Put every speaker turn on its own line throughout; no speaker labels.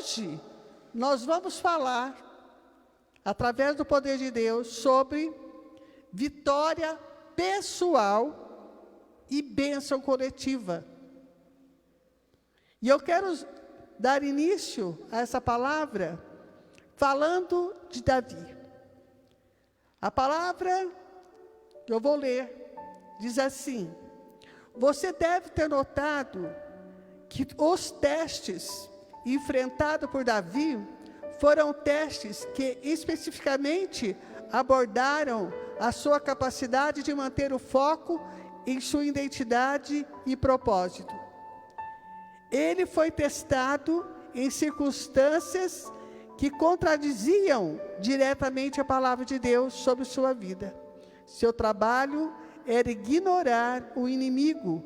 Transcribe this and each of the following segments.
hoje nós vamos falar, através do poder de Deus, sobre vitória pessoal e bênção coletiva. E eu quero dar início a essa palavra falando de Davi. A palavra que eu vou ler diz assim: você deve ter notado que os testes enfrentados por Davi foram testes que especificamente abordaram a sua capacidade de manter o foco em sua identidade e propósito. Ele foi testado em circunstâncias que contradiziam diretamente a palavra de Deus sobre sua vida. Seu trabalho era ignorar o inimigo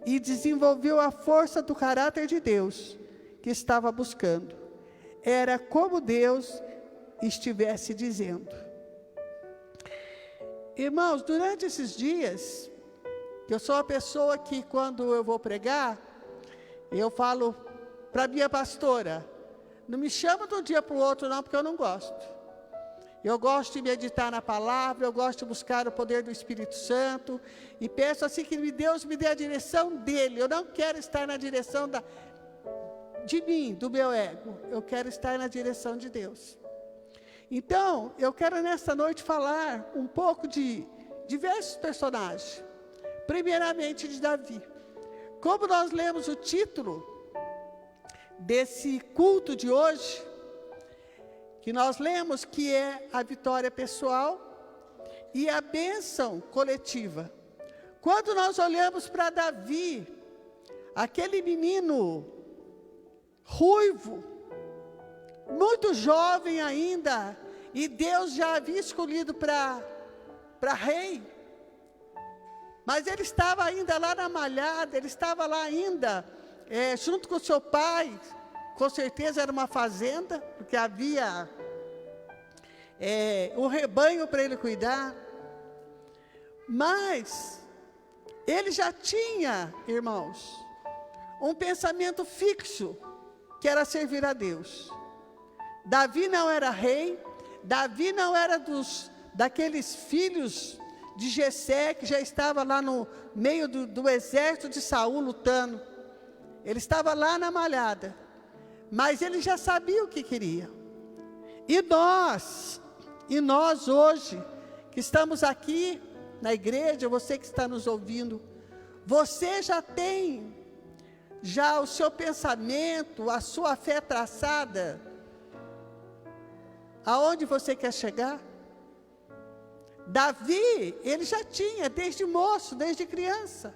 e desenvolveu a força do caráter de Deus que estava buscando. Era como Deus estivesse dizendo. Irmãos, durante esses dias, eu sou uma pessoa que, quando eu vou pregar, eu falo para a minha pastora: não me chama de um dia para o outro não, porque eu não gosto. Eu gosto de meditar na palavra, eu gosto de buscar o poder do Espírito Santo, e peço assim que Deus me dê a direção dEle. Eu não quero estar na direção de mim, do meu ego. Eu quero estar na direção de Deus. Então, eu quero nesta noite falar um pouco de diversos personagens. Primeiramente de Davi. Como nós lemos o título desse culto de hoje, que nós lemos que é a vitória pessoal e a bênção coletiva. Quando nós olhamos para Davi, aquele menino ruivo, muito jovem ainda, e Deus já havia escolhido para rei, mas ele estava ainda lá na malhada, ele estava lá ainda, junto com seu pai. Com certeza era uma fazenda, porque havia um rebanho para ele cuidar. Mas ele já tinha, irmãos, um pensamento fixo, que era servir a Deus. Davi não era rei, Davi não era daqueles filhos de Jessé, que já estava lá no meio do exército de Saul lutando. Ele estava lá na malhada, mas ele já sabia o que queria. E nós hoje, que estamos aqui na igreja, você que está nos ouvindo, você já tem o seu pensamento, a sua fé traçada, aonde você quer chegar? Davi, ele já tinha, desde moço, desde criança.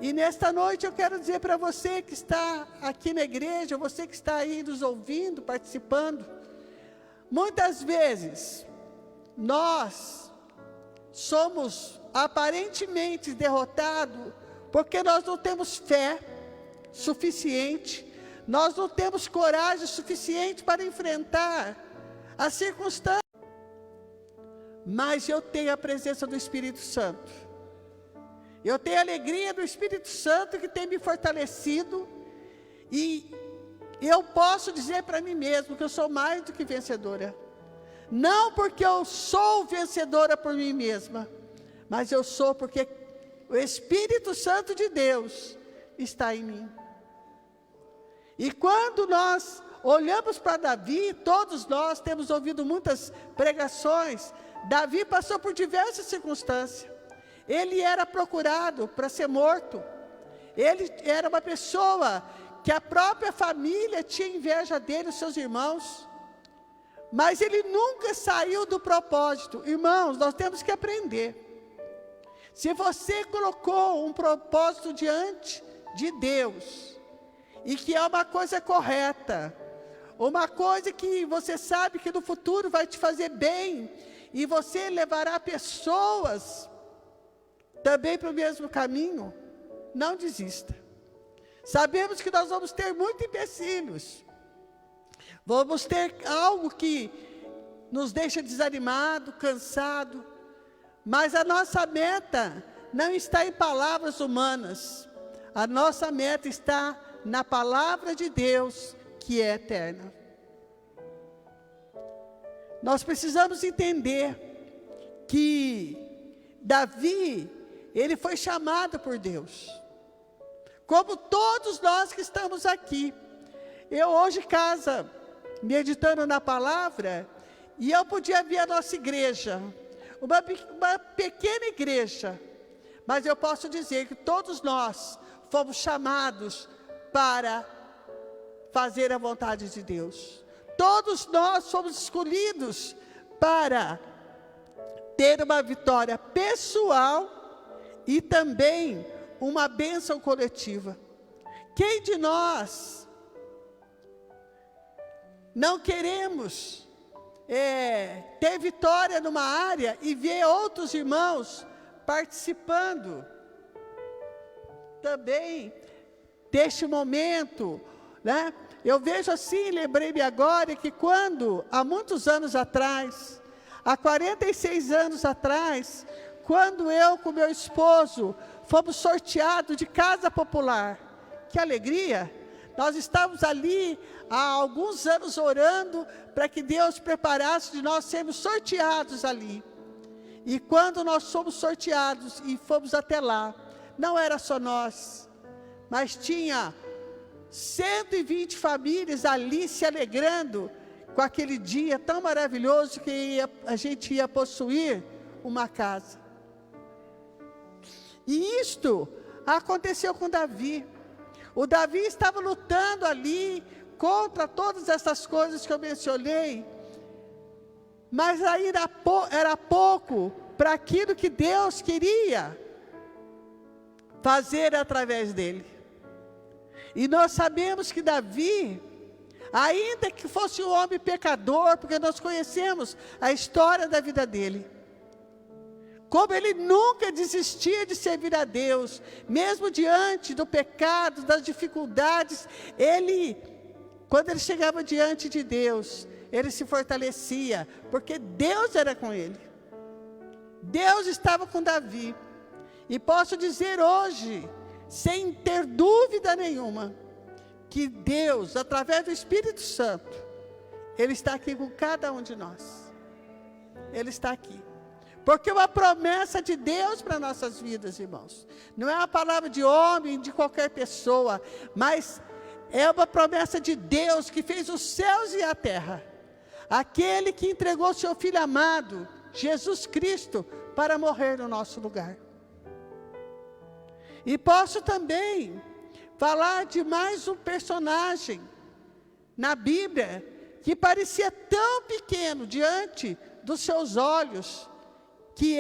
E nesta noite eu quero dizer para você que está aqui na igreja, você que está aí nos ouvindo, participando, muitas vezes nós somos aparentemente derrotados porque nós não temos fé suficiente, nós não temos coragem suficiente para enfrentar as circunstâncias. Mas eu tenho a presença do Espírito Santo. Eu tenho a alegria do Espírito Santo que tem me fortalecido. E eu posso dizer para mim mesmo que eu sou mais do que vencedora. Não porque eu sou vencedora por mim mesma, mas eu sou porque o Espírito Santo de Deus está em mim. E quando nós olhamos para Davi, todos nós temos ouvido muitas pregações. Davi passou por diversas circunstâncias. Ele era procurado para ser morto. Ele era uma pessoa que a própria família tinha inveja dele, os seus irmãos. Mas ele nunca saiu do propósito. Irmãos, nós temos que aprender. Se você colocou um propósito diante de Deus, e que é uma coisa correta, uma coisa que você sabe que no futuro vai te fazer bem, e você levará pessoas também para o mesmo caminho, não desista. Sabemos que nós vamos ter muitos empecilhos, vamos ter algo que nos deixa desanimado, cansado, mas a nossa meta não está em palavras humanas, a nossa meta está na palavra de Deus, que é eterna. Nós precisamos entender que Davi, ele foi chamado por Deus, como todos nós que estamos aqui. Eu hoje em casa, meditando na palavra, e eu podia ver a nossa igreja, uma pequena igreja, mas eu posso dizer que todos nós fomos chamados para fazer a vontade de Deus. Todos nós fomos escolhidos para ter uma vitória pessoal e também uma bênção coletiva. Quem de nós não queremos ter vitória numa área e ver outros irmãos participando também deste momento, né? Eu vejo assim, lembrei-me agora que quando, há muitos anos atrás, há 46 anos atrás, quando eu com meu esposo fomos sorteados de casa popular, que alegria! Nós estávamos ali há alguns anos orando para que Deus preparasse de nós sermos sorteados ali. E quando nós fomos sorteados e fomos até lá, não era só nós, mas tinha 120 famílias ali se alegrando com aquele dia tão maravilhoso que a gente ia possuir uma casa. E isto aconteceu com Davi. O Davi estava lutando ali contra todas essas coisas que eu mencionei, mas aí era pouco para aquilo que Deus queria fazer através dele. E nós sabemos que Davi, ainda que fosse um homem pecador, porque nós conhecemos a história da vida dele, como ele nunca desistia de servir a Deus, mesmo diante do pecado, das dificuldades, quando ele chegava diante de Deus, ele se fortalecia, porque Deus era com ele. Deus estava com Davi. E posso dizer hoje, sem ter dúvida nenhuma, que Deus, através do Espírito Santo, Ele está aqui com cada um de nós. Ele está aqui. Porque é uma promessa de Deus para nossas vidas, irmãos. Não é uma palavra de homem, de qualquer pessoa, mas é uma promessa de Deus que fez os céus e a terra. Aquele que entregou seu Filho amado, Jesus Cristo, para morrer no nosso lugar. E posso também falar de mais um personagem na Bíblia que parecia tão pequeno diante dos seus olhos, que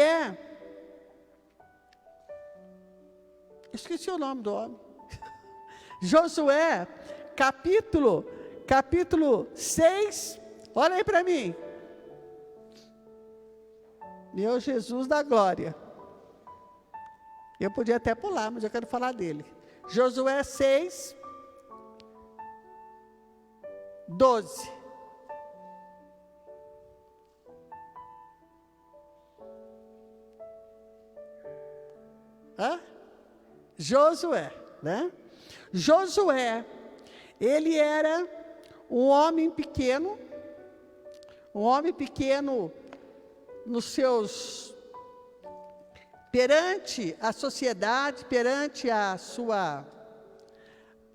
esqueci o nome do homem, Josué, capítulo 6, olha aí para mim, meu Jesus da glória, eu podia até pular, mas eu quero falar dele, Josué 6, 12, Josué, né? Josué, ele era um homem pequeno nos seus, perante a sociedade, perante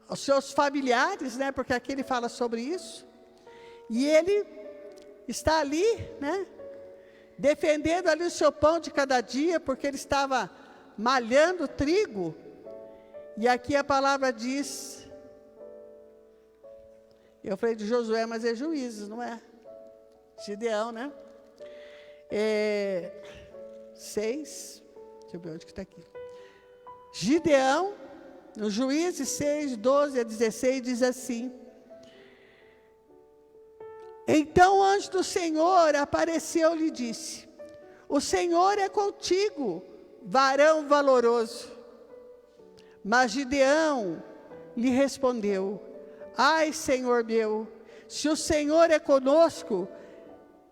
os seus familiares, né? Porque aqui ele fala sobre isso, e ele está ali, né? Defendendo ali o seu pão de cada dia, porque ele estava malhando trigo, e aqui a palavra diz, eu falei de Josué, mas é Juízes, não é? Gideão, né? 6, deixa eu ver onde que está aqui. Gideão, no Juízes 6, 12 a 16, diz assim: então o anjo do Senhor apareceu-lhe e disse: o Senhor é contigo, varão valoroso. Mas Gideão lhe respondeu: ai, Senhor meu, se o Senhor é conosco,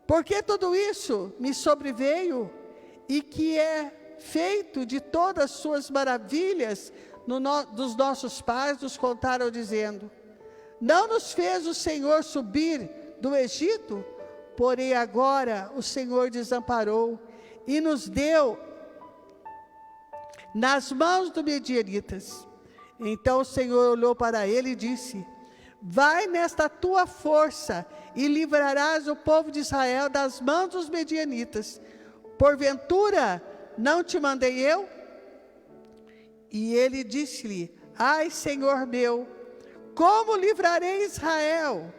por que tudo isso me sobreveio? E que é feito de todas as suas maravilhas dos nossos pais nos contaram dizendo: não nos fez o Senhor subir do Egito? Porém agora o Senhor desamparou e nos deu nas mãos dos medianitas. Então o Senhor olhou para ele e disse: vai nesta tua força e livrarás o povo de Israel das mãos dos medianitas. Porventura não te mandei eu? E ele disse-lhe: ai, Senhor meu, como livrarei Israel?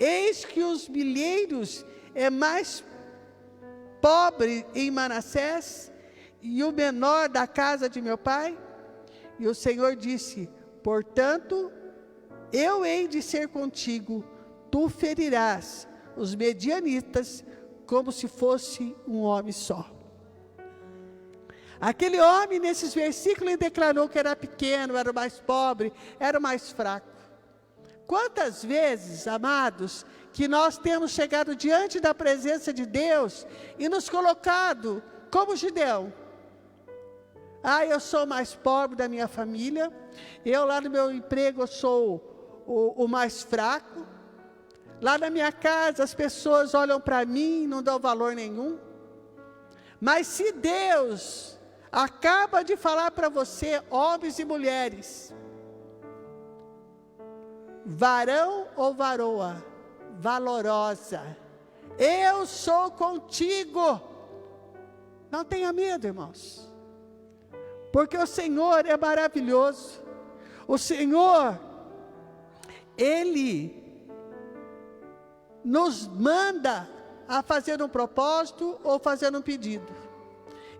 Eis que os milheiros é mais pobre em Manassés, e o menor da casa de meu pai? E o Senhor disse: portanto, eu hei de ser contigo, tu ferirás os medianitas como se fosse um homem só. Aquele homem, nesses versículos, ele declarou que era pequeno, era o mais pobre, era o mais fraco. Quantas vezes, amados, que nós temos chegado diante da presença de Deus e nos colocado como Gideão? Ah, eu sou o mais pobre da minha família, eu lá no meu emprego eu sou o mais fraco, lá na minha casa as pessoas olham para mim e não dão valor nenhum. Mas se Deus acaba de falar para você, homens e mulheres, varão ou varoa, valorosa, eu sou contigo, não tenha medo, irmãos, porque o Senhor é maravilhoso. O Senhor, Ele nos manda a fazer um propósito ou fazer um pedido.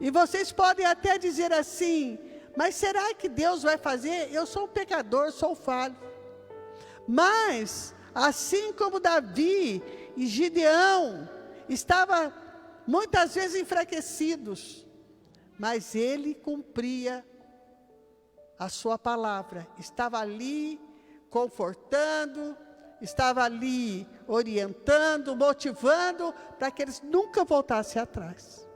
E vocês podem até dizer assim: mas será que Deus vai fazer? Eu sou um pecador, sou falho. Mas, assim como Davi e Gideão estavam muitas vezes enfraquecidos, mas ele cumpria a sua palavra, estava ali confortando, estava ali orientando, motivando, para que eles nunca voltassem atrás.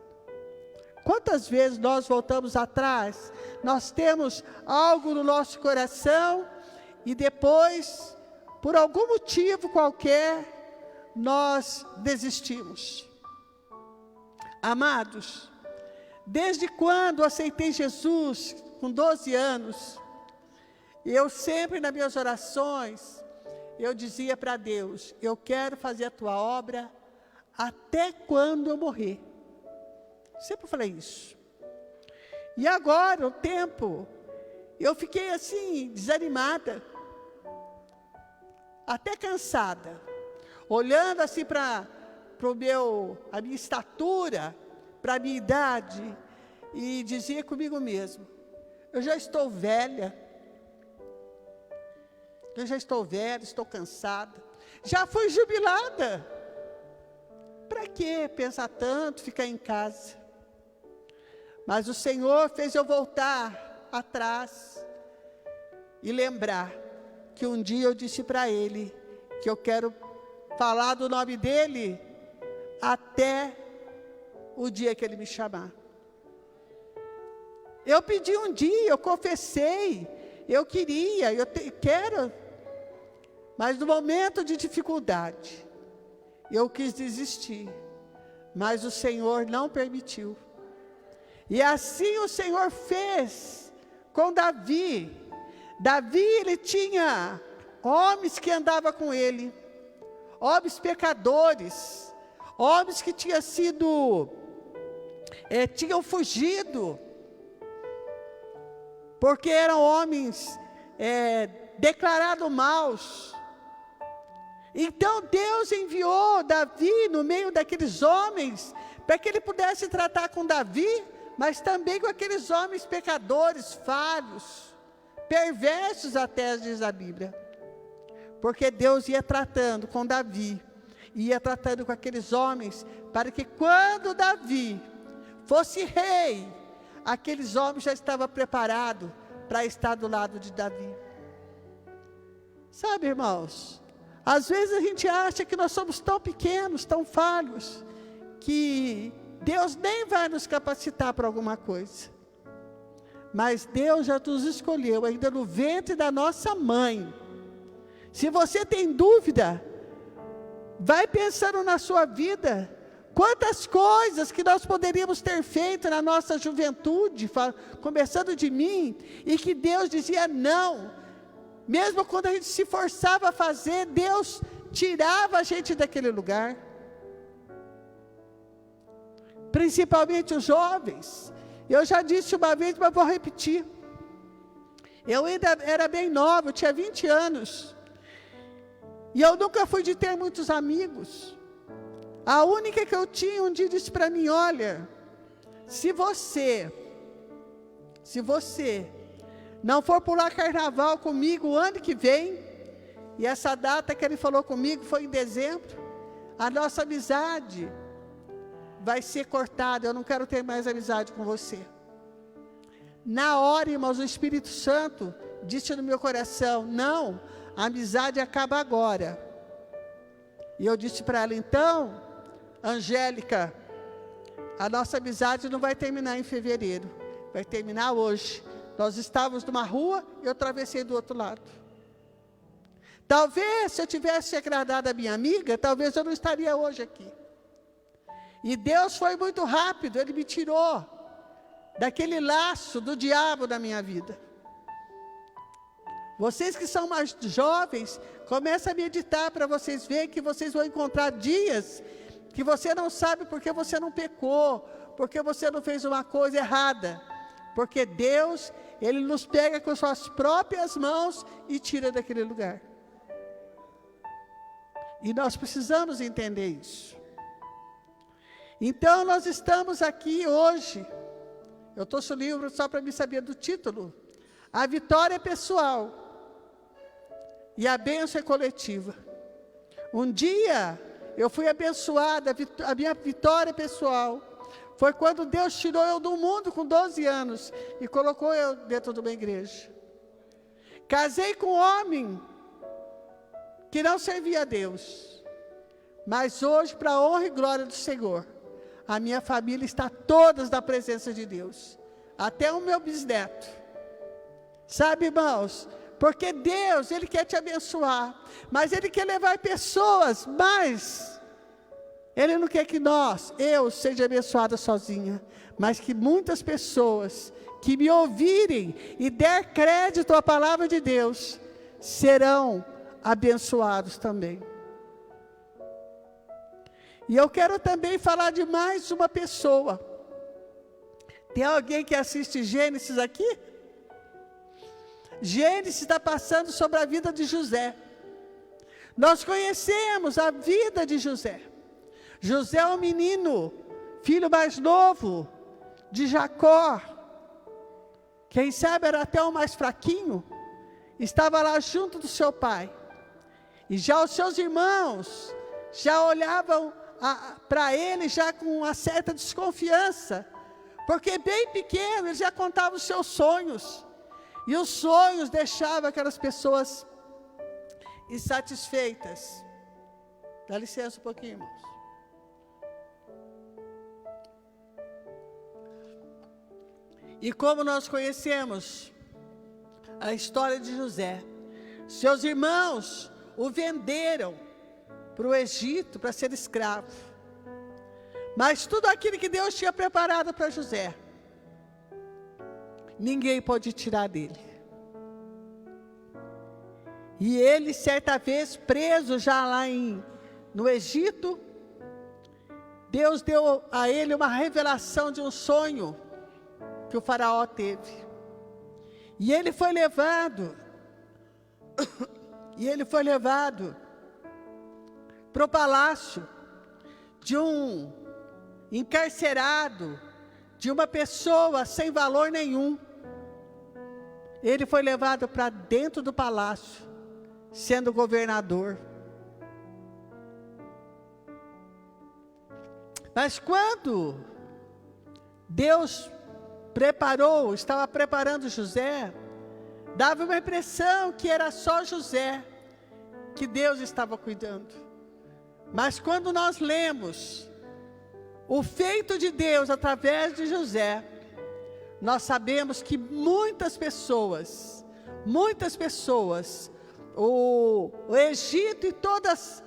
Quantas vezes nós voltamos atrás? Nós temos algo no nosso coração e depois, por algum motivo qualquer, nós desistimos. Amados, desde quando aceitei Jesus, com 12 anos, eu sempre nas minhas orações, eu dizia para Deus: eu quero fazer a tua obra até quando eu morrer. Sempre falei isso. E agora, o tempo, eu fiquei assim, desanimada, até cansada, olhando assim para a minha estatura, para a minha idade, e dizia comigo mesmo: eu já estou velha, estou cansada, já fui jubilada, para que pensar tanto, ficar em casa? Mas o Senhor fez eu voltar atrás e lembrar que um dia eu disse para Ele que eu quero falar do nome dEle até o dia que Ele me chamar. Eu pedi um dia, eu confessei, eu queria, quero, mas no momento de dificuldade, eu quis desistir, mas o Senhor não permitiu. E assim o Senhor fez com Davi. Davi, ele tinha homens que andavam com ele, homens pecadores, homens que tinham fugido, porque eram homens declarados maus. Então Deus enviou Davi no meio daqueles homens, para que ele pudesse tratar com Davi, mas também com aqueles homens pecadores, falhos, perversos até, diz a Bíblia. Porque Deus ia tratando com Davi, ia tratando com aqueles homens, para que quando Davi fosse rei, aqueles homens já estavam preparados para estar do lado de Davi. Sabe, irmãos, às vezes a gente acha que nós somos tão pequenos, tão falhos, que Deus nem vai nos capacitar para alguma coisa. mas Deus já nos escolheu ainda no ventre da nossa mãe. Se você tem dúvida, vai pensando na sua vida, quantas coisas que nós poderíamos ter feito na nossa juventude, começando de mim, e que Deus dizia não. Mesmo quando a gente se forçava a fazer, Deus tirava a gente daquele lugar. Principalmente os jovens. Eu já disse uma vez, mas vou repetir. Eu ainda era bem nova, eu tinha 20 anos. E eu nunca fui de ter muitos amigos. A única que eu tinha um dia disse para mim, olha, se você não for pular carnaval comigo o ano que vem, e essa data que ele falou comigo foi em dezembro, a nossa amizade vai ser cortada, eu não quero ter mais amizade com você. Na hora, irmãos, o Espírito Santo disse no meu coração, não, a amizade acaba agora. E eu disse para ela, então, Angélica, a nossa amizade não vai terminar em fevereiro, vai terminar hoje. Nós estávamos numa rua e eu atravessei do outro lado. Talvez, se eu tivesse agradado a minha amiga, talvez eu não estaria hoje aqui. E Deus foi muito rápido, Ele me tirou daquele laço do diabo da minha vida. Vocês que são mais jovens, comecem a meditar para vocês verem que vocês vão encontrar dias que você não sabe porque você não pecou, porque você não fez uma coisa errada. Porque Deus, Ele nos pega com suas próprias mãos e tira daquele lugar. E nós precisamos entender isso. Então, nós estamos aqui hoje. Eu trouxe o livro só para me saber do título. A vitória é pessoal. E a bênção é coletiva. Um dia, eu fui abençoada, a minha vitória pessoal foi quando Deus tirou eu do mundo com 12 anos e colocou eu dentro de uma igreja. Casei com um homem que não servia a Deus. Mas hoje, para a honra e glória do Senhor, a minha família está todas na presença de Deus. Até o meu bisneto. Sabe, irmãos? Porque Deus, Ele quer te abençoar. Mas Ele quer levar pessoas, mas Ele não quer que eu seja abençoada sozinha. Mas que muitas pessoas que me ouvirem e der crédito à palavra de Deus, serão abençoados também. E eu quero também falar de mais uma pessoa. Tem alguém que assiste Gênesis aqui? Gênesis está passando sobre a vida de José. Nós conhecemos a vida de José. José é um menino, filho mais novo de Jacó. Quem sabe era até o mais fraquinho. Estava lá junto do seu pai. E já os seus irmãos já olhavam para ele já com uma certa desconfiança, porque bem pequeno ele já contava os seus sonhos, e os sonhos deixavam aquelas pessoas insatisfeitas. Dá licença um pouquinho, irmãos. E como nós conhecemos a história de José, seus irmãos o venderam para o Egito, para ser escravo. Mas tudo aquilo que Deus tinha preparado para José, ninguém pode tirar dele. E ele, certa vez, preso já lá no Egito, Deus deu a ele uma revelação de um sonho que o faraó teve. E ele foi levado, para o palácio de um encarcerado, de uma pessoa sem valor nenhum. Ele foi levado para dentro do palácio, sendo governador. Mas quando Deus estava preparando José, dava uma impressão que era só José que Deus estava cuidando. Mas quando nós lemos o feito de Deus através de José, nós sabemos que muitas pessoas, o Egito e todas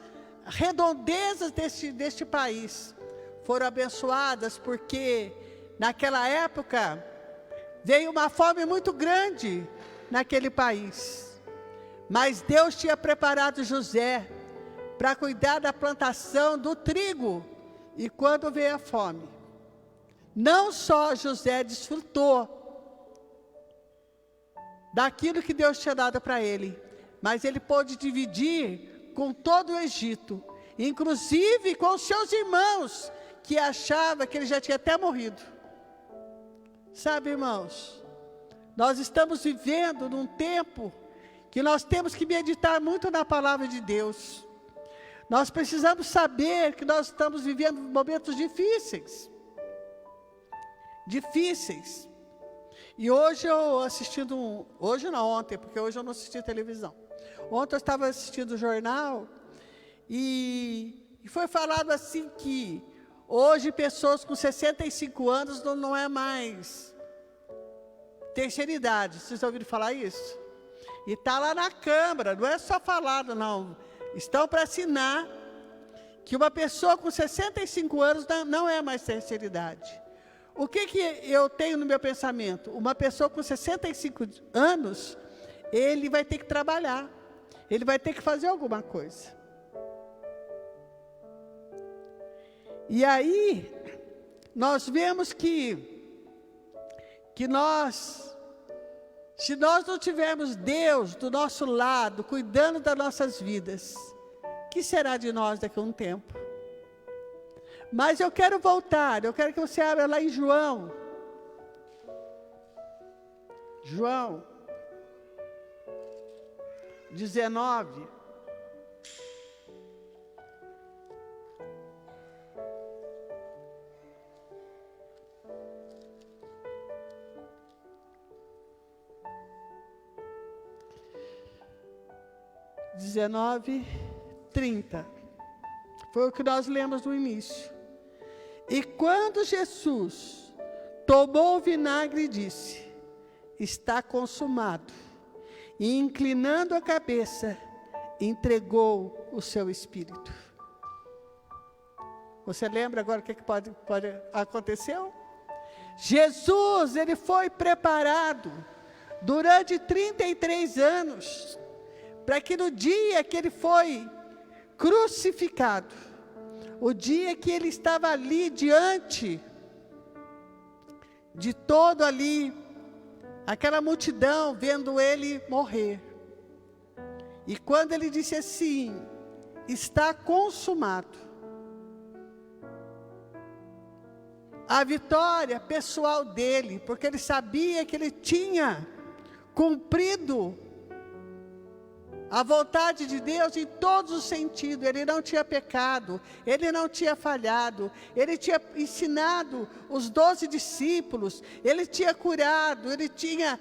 as redondezas deste país foram abençoadas, porque naquela época veio uma fome muito grande naquele país. Mas Deus tinha preparado José para cuidar da plantação do trigo. E quando veio a fome, não só José desfrutou daquilo que Deus tinha dado para ele, mas ele pôde dividir com todo o Egito, inclusive com os seus irmãos, que achavam que ele já tinha até morrido. Sabe, irmãos, nós estamos vivendo num tempo que nós temos que meditar muito na palavra de Deus. Nós precisamos saber que nós estamos vivendo momentos difíceis. E hoje eu assistindo, hoje não, ontem, porque hoje eu não assisti televisão. Ontem eu estava assistindo o jornal e foi falado assim que hoje pessoas com 65 anos não é mais terceira idade. Vocês ouviram falar isso? E está lá na Câmara, não é só falado não. Estão para assinar que uma pessoa com 65 anos não é mais terceira idade. O que eu tenho no meu pensamento? Uma pessoa com 65 anos, ele vai ter que trabalhar. Ele vai ter que fazer alguma coisa. E aí, nós vemos que nós, se nós não tivermos Deus do nosso lado, cuidando das nossas vidas, o que será de nós daqui a um tempo? Mas eu quero voltar, eu quero que você abra lá em João. João 19. XIX, 30. Foi o que nós lemos no início. E quando Jesus tomou o vinagre, disse: está consumado. E inclinando a cabeça, entregou o seu espírito. Você lembra agora o que pode acontecer? Jesus, ele foi preparado durante 33 anos, para que no dia que ele foi crucificado, o dia que ele estava ali diante de todo ali, aquela multidão vendo ele morrer. E quando ele disse assim: está consumado, a vitória pessoal dele, porque ele sabia que ele tinha cumprido a vontade de Deus em todos os sentidos. Ele não tinha pecado, ele não tinha falhado, ele tinha ensinado os 12 discípulos, ele tinha curado, ele tinha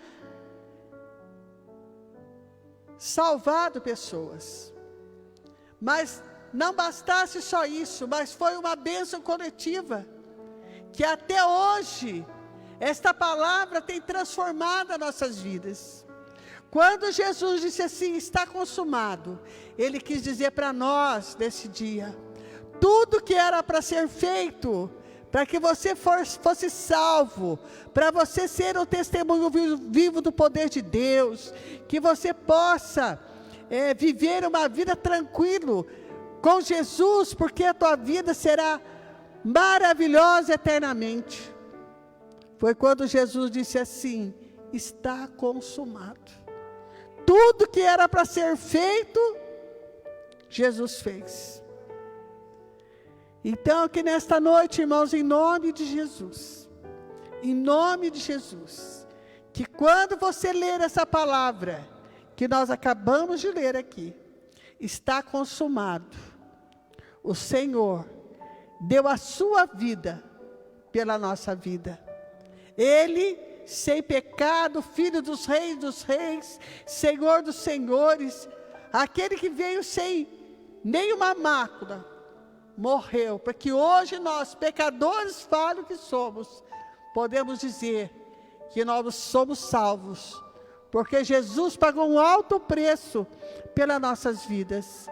salvado pessoas. Mas não bastasse só isso, mas foi uma bênção coletiva, que até hoje, esta palavra tem transformado as nossas vidas. Quando Jesus disse assim: está consumado, Ele quis dizer para nós, nesse dia, tudo que era para ser feito, para que você fosse salvo, para você ser um testemunho vivo do poder de Deus, que você possa viver uma vida tranquila com Jesus, porque a tua vida será maravilhosa eternamente. Foi quando Jesus disse assim: está consumado. Tudo que era para ser feito, Jesus fez. Então, que nesta noite, irmãos, em nome de Jesus, que quando você ler essa palavra, que nós acabamos de ler aqui, está consumado, o Senhor deu a sua vida pela nossa vida. Ele, sem pecado, Filho dos reis, Senhor dos senhores, aquele que veio sem nenhuma mácula, morreu, para que hoje nós, pecadores falhos que somos, podemos dizer que nós somos salvos, porque Jesus pagou um alto preço pelas nossas vidas.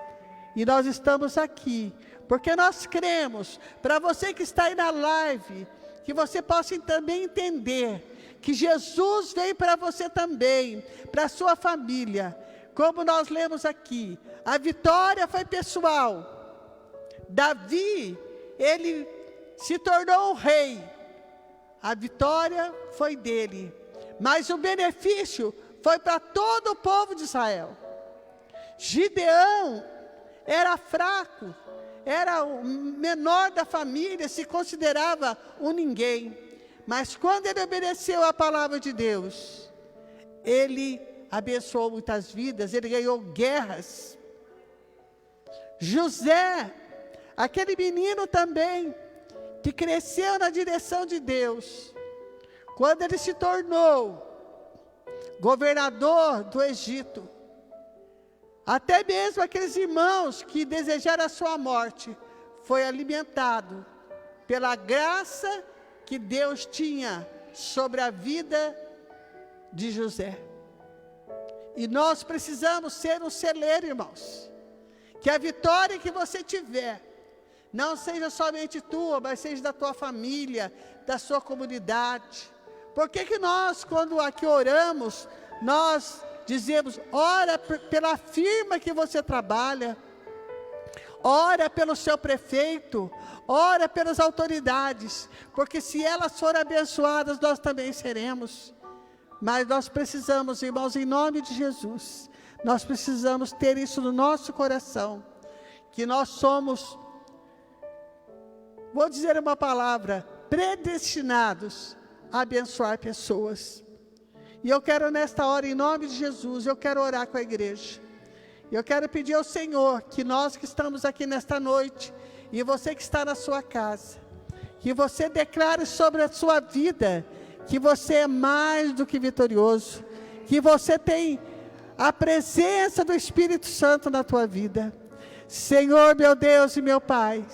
E nós estamos aqui, porque nós cremos, para você que está aí na live, que você possa também entender, que Jesus veio para você também, para a sua família. Como nós lemos aqui, a vitória foi pessoal. Davi, ele se tornou um rei. A vitória foi dele, mas o benefício foi para todo o povo de Israel. Gideão era fraco, era o menor da família, se considerava um ninguém. Mas quando ele obedeceu a palavra de Deus, ele abençoou muitas vidas, ele ganhou guerras. José, aquele menino também, que cresceu na direção de Deus, quando ele se tornou governador do Egito, até mesmo aqueles irmãos que desejaram a sua morte, foi alimentado pela graça que Deus tinha sobre a vida de José. E nós precisamos ser um celeiro, irmãos, que a vitória que você tiver, não seja somente tua, mas seja da tua família, da sua comunidade. Por que nós, quando aqui oramos, nós dizemos, ora pela firma que você trabalha, ora pelo seu prefeito, ora pelas autoridades, porque se elas forem abençoadas, nós também seremos. Mas nós precisamos, irmãos, em nome de Jesus, nós precisamos ter isso no nosso coração, que nós somos, vou dizer uma palavra, predestinados a abençoar pessoas. E eu quero nesta hora, em nome de Jesus, eu quero orar com a igreja. Eu quero pedir ao Senhor, que nós que estamos aqui nesta noite, e você que está na sua casa, que você declare sobre a sua vida, que você é mais do que vitorioso, que você tem a presença do Espírito Santo na tua vida. Senhor, meu Deus e meu Pai,